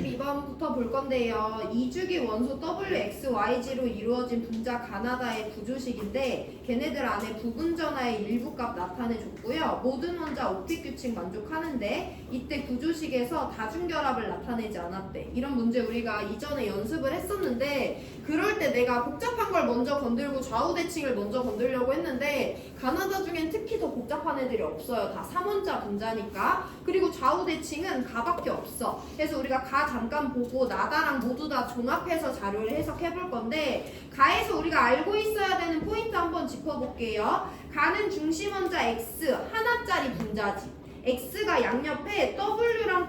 22번부터 볼 건데요. 2주기 원소 WXYG로 이루어진 분자 가나다의 구조식인데 걔네들 안에 부분 전하의 일부 값 나타내줬고요. 모든 원자 옵틱 규칙 만족하는데 이때 구조식에서 다중결합을 나타내지 않았대. 이런 문제 우리가 이전에 연습을 했었는데 그럴 때 내가 복잡한 걸 먼저 건들고 좌우 대칭을 먼저 건들려고 했는데 가나다 중엔 특히 더 복잡한 애들이 없어요. 다 3원자 분자니까. 그리고 좌우 대칭은 가밖에 없어. 그래서 우리가 가 잠깐 보고 나다랑 모두 다 종합해서 자료를 해석해 볼 건데 가에서 우리가 알고 있어야 되는 포인트 한번 짚어볼게요. 가는 중심 원자 X 하나짜리 분자지. X가 양옆에 W랑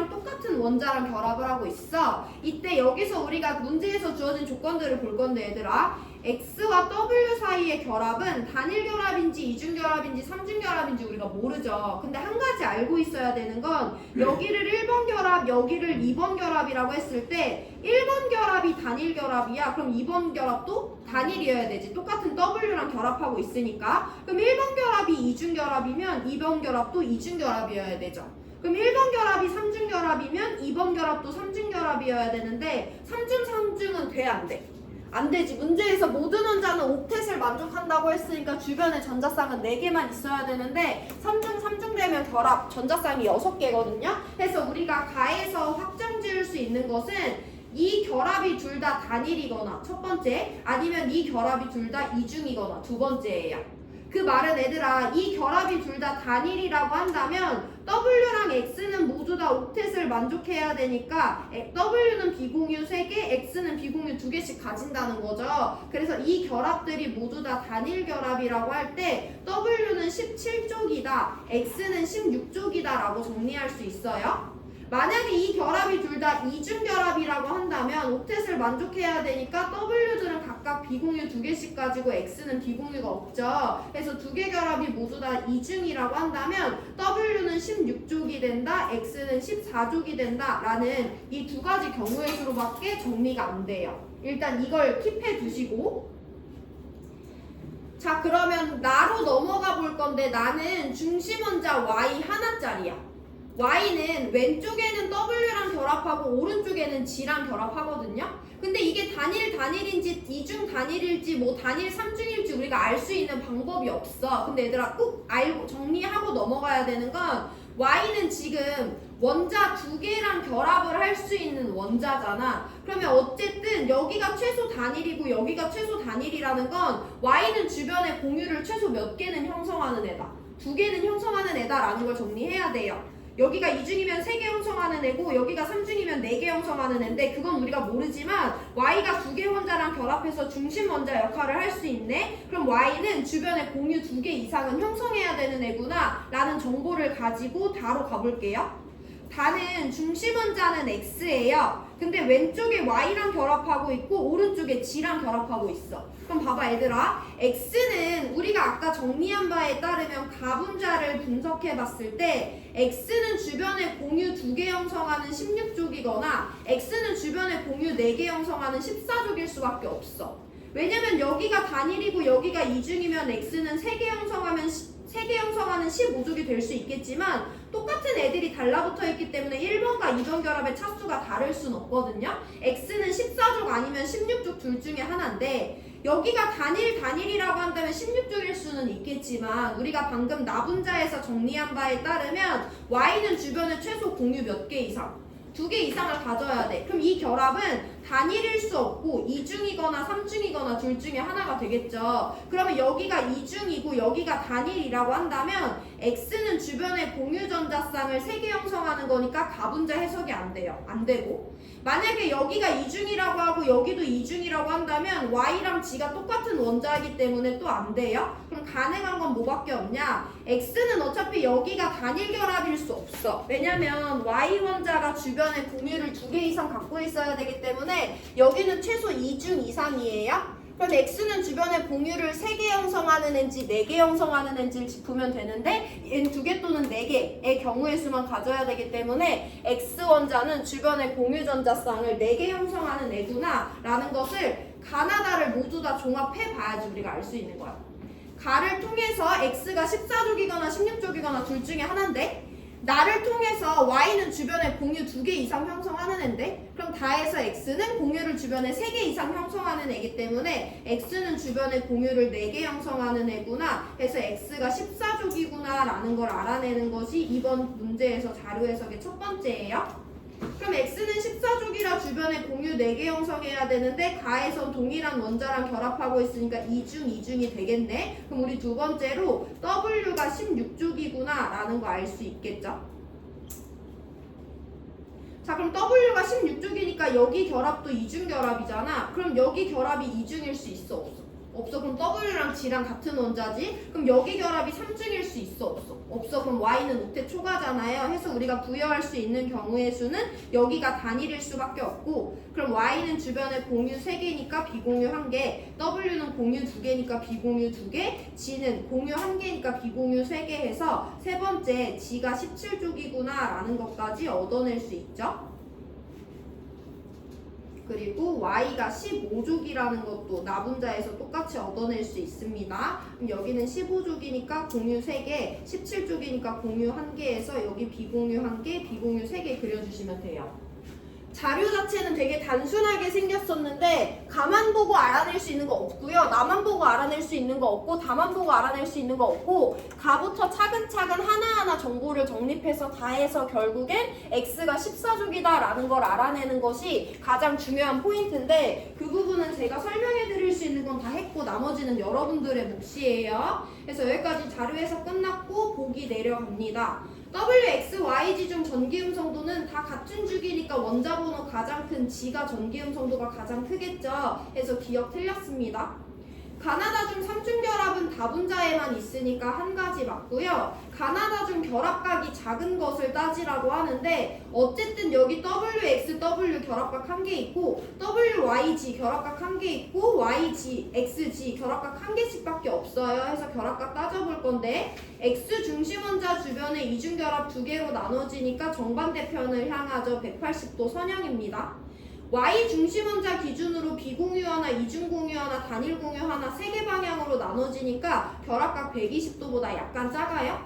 똑같은 원자랑 결합을 하고 있어. 이때 여기서 우리가 문제에서 주어진 조건들을 볼 건데 얘들아, X와 W 사이의 결합은 단일 결합인지 이중 결합인지 삼중 결합인지 우리가 모르죠. 근데 한 가지 알고 있어야 되는 건 여기를 1번 결합, 여기를 2번 결합이라고 했을 때 1번 결합이 단일 결합이야. 그럼 2번 결합도 단일이어야 되지. 똑같은 W랑 결합하고 있으니까. 그럼 1번 결합이 이중 결합이면 2번 결합도 이중 결합이어야 되죠. 그럼 1번 결합이 3중 결합이면 2번 결합도 3중 결합이어야 되는데 3중은 돼, 안 돼? 안 되지. 문제에서 모든 원자는 옥텟을 만족한다고 했으니까 주변에 전자쌍은 4개만 있어야 되는데 3중 되면 결합 전자쌍이 6개거든요. 그래서 우리가 가에서 확정 지을 수 있는 것은 이 결합이 둘 다 단일이거나 첫 번째, 아니면 이 결합이 둘 다 이중이거나 두 번째예요. 그 말은 얘들아, 이 결합이 둘 다 단일이라고 한다면 W랑 X는 모두 다 옥텟을 만족해야 되니까 W는 비공유 3개, X는 비공유 2개씩 가진다는 거죠. 그래서 이 결합들이 모두 다 단일 결합이라고 할 때 W는 17쪽이다, X는 16쪽이다 라고 정리할 수 있어요. 만약에 이 결합이 둘 다 이중 결합이라고 한다면 옥텟을 만족해야 되니까 W들은 각각 비공유 2개씩 가지고 X는 비공유가 없죠. 그래서 2개 결합이 모두 다 이중이라고 한다면 W는 16족이 된다, X는 14족이 된다 라는 이 두 가지 경우의 수로밖에 정리가 안 돼요. 일단 이걸 킵해 두시고, 자 그러면 나로 넘어가 볼 건데 나는 중심 원자 Y 하나짜리야. Y는 왼쪽에는 W랑 결합하고 오른쪽에는 G랑 결합하거든요. 근데 이게 단일인지 이중 단일일지 뭐 단일 삼중일지 우리가 알 수 있는 방법이 없어. 근데 얘들아 꼭 알고 정리하고 넘어가야 되는 건 Y는 지금 원자 2개랑 결합을 할 수 있는 원자잖아. 그러면 어쨌든 여기가 최소 단일이고 여기가 최소 단일이라는 건 Y는 주변에 공유를 최소 몇 개는 형성하는 애다. 2개는 형성하는 애다라는 걸 정리해야 돼요. 여기가 2중이면 3개 형성하는 애고 여기가 3중이면 4개 형성하는 애인데 그건 우리가 모르지만 Y가 2개 원자랑 결합해서 중심 원자 역할을 할 수 있네? 그럼 Y는 주변에 공유 2개 이상은 형성해야 되는 애구나 라는 정보를 가지고 다로 가볼게요. 다는 중심 원자는 X예요. 근데 왼쪽에 Y랑 결합하고 있고 오른쪽에 G랑 결합하고 있어. 그럼 봐봐 얘들아, X는 우리가 아까 정리한 바에 따르면 가분자를 분석해 봤을 때 X는 주변에 공유 2개 형성하는 16족이거나 X는 주변에 공유 4개 형성하는 14족일 수밖에 없어. 왜냐면 여기가 단일이고 여기가 이중이면 X는 3개 형성하는 15족이 될 수 있겠지만 똑같은 애들이 달라붙어 있기 때문에 1번과 2번 결합의 차수가 다를 순 없거든요. X는 14족 아니면 16족 둘 중에 하나인데 여기가 단일이라고 한다면 16쪽일 수는 있겠지만 우리가 방금 나분자에서 정리한 바에 따르면 Y는 주변에 최소 공유 몇 개 이상 2개 이상을 가져야 돼. 그럼 이 결합은 단일일 수 없고 이중이거나 삼중이거나 둘 중에 하나가 되겠죠. 그러면 여기가 이중이고 여기가 단일이라고 한다면 X는 주변에 공유 전자쌍을 3개 형성하는 거니까 가분자 해석이 안 돼요. 안 되고 만약에 여기가 이중이라고 하고 여기도 이중이라고 한다면 Y랑 G가 똑같은 원자이기 때문에 또 안 돼요. 그럼 가능한 건 뭐밖에 없냐? X는 어차피 여기가 단일 결합일 수 없어. 왜냐면 Y 원자가 주변에 공유를 2개 이상 갖고 있어야 되기 때문에 여기는 최소 2중 이상이에요. 그럼 X는 주변에 공유를 3개 형성하는 애인지 4개 형성하는 애인지를 짚으면 되는데 얘는 2개 또는 4개의 경우의 수만 가져야 되기 때문에 X원자는 주변에 공유 전자쌍을 4개 형성하는 애구나 라는 것을 가나다를 모두 다 종합해 봐야지 우리가 알 수 있는 거야. 가를 통해서 X가 14족이거나 16족이거나 둘 중에 하나인데 나를 통해서 y는 주변에 공유 2개 이상 형성하는 애인데 그럼 다해서 x는 공유를 주변에 3개 이상 형성하는 애기 때문에 x는 주변에 공유를 4개 형성하는 애구나 해서 x가 14족이구나 라는 걸 알아내는 것이 이번 문제에서 자료 해석의 첫 번째예요. 그럼 x는 14족이라 주변에 공유 4개 형성해야 되는데 가에선 동일한 원자랑 결합하고 있으니까 2중 2중이 되겠네. 그럼 우리 두 번째로 w가 16족이구나 라는 거 알 수 있겠죠? 자 그럼 w가 16족이니까 여기 결합도 2중 결합이잖아. 그럼 여기 결합이 2중일 수 있어 없어? 없어. 그럼 w랑 g랑 같은 원자지? 그럼 여기 결합이 3중일 수 있어 없어? 없어. 그럼 y는 옥텟 초과잖아요. 해서 우리가 부여할 수 있는 경우의 수는 여기가 단일일 수밖에 없고 그럼 y는 주변에 공유 3개니까 비공유 1개 w는 공유 2개니까 비공유 2개 g는 공유 1개니까 비공유 3개 해서 세 번째 g가 17족이구나 라는 것까지 얻어낼 수 있죠. 그리고 y가 15족이라는 것도 나분자에서 똑같이 얻어낼 수 있습니다. 그럼 여기는 15족이니까 공유 3개, 17족이니까 공유 1개에서 여기 비공유 1개, 비공유 3개 그려주시면 돼요. 자료 자체는 되게 단순하게 생겼었는데 가만 보고 알아낼 수 있는 거 없고요. 나만 보고 알아낼 수 있는 거 없고 다만 보고 알아낼 수 있는 거 없고 가부터 차근차근 하나하나 정보를 정립해서 다 해서 결국엔 x가 14족이다 라는 걸 알아내는 것이 가장 중요한 포인트인데 그 부분은 제가 설명해 드릴 수 있는 건 다 했고 나머지는 여러분들의 몫이에요. 그래서 여기까지 자료 해석 끝났고 보기 내려갑니다. W, X, YG 중 전기음성도는 다 같은 주기니까 원자번호 가장 큰 G가 전기음성도가 가장 크겠죠. 해서 기억 틀렸습니다. 가나다 중 3중 결합은 다분자에만 있으니까 한 가지 맞고요. 가나다 중 결합각이 작은 것을 따지라고 하는데 어쨌든 여기 WXW 결합각 1개 있고 WYG 결합각 1개 있고 YG, XG 결합각 1개씩밖에 없어요. 해서 결합각 따져볼 건데 X 중심 원자 주변에 이중 결합 2개로 나눠지니까 정반대편을 향하죠. 180도 선형입니다. Y 중심 원자 기준으로 비공유 하나, 이중 공유 하나, 단일 공유 하나 3개 방향으로 나눠지니까 결합각 120도보다 약간 작아요.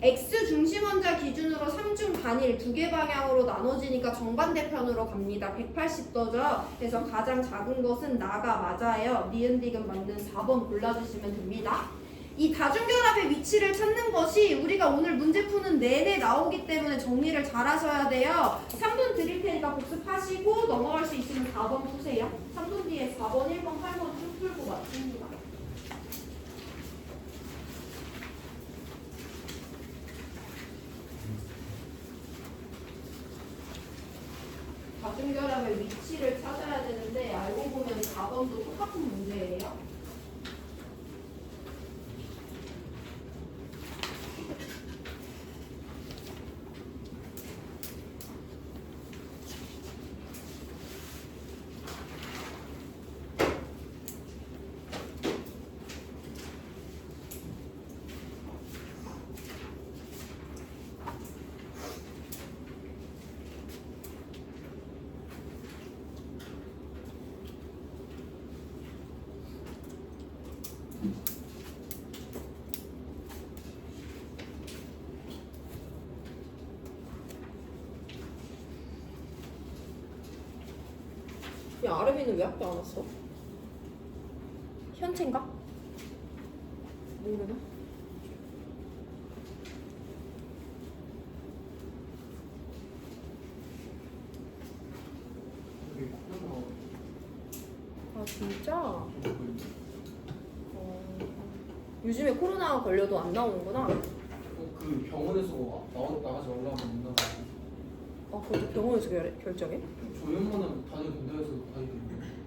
X 중심 원자 기준으로 3중 단일 2개 방향으로 나눠지니까 정반대편으로 갑니다. 180도죠. 그래서 가장 작은 것은 나가 맞아요. 니은디귿 맞는 4번 골라주시면 됩니다. 이 다중결합의 위치를 찾는 것이 우리가 오늘 문제 푸는 내내 나오기 때문에 정리를 잘 하셔야 돼요. 3분 드릴 테니까 복습하시고 넘어갈 수 있으면 4번 푸세요. 3분 뒤에 4번, 1번, 8번 쭉 풀고 맞춥니다. 다중결합의 위치를 찾아야 되는데 알고 보면 4번도 똑같은 문제예요. 야, 아르비는 왜 학교 안 왔어? 현채인가? 모르나? 아 진짜? 요즘에 코로나 걸려도 안 나오는구나. 그 병원에서 나왔다 하지 말라고 한다고. 아 그것도 병원에서 결정해? 조연만은 다녀 된다 해서 다니던데.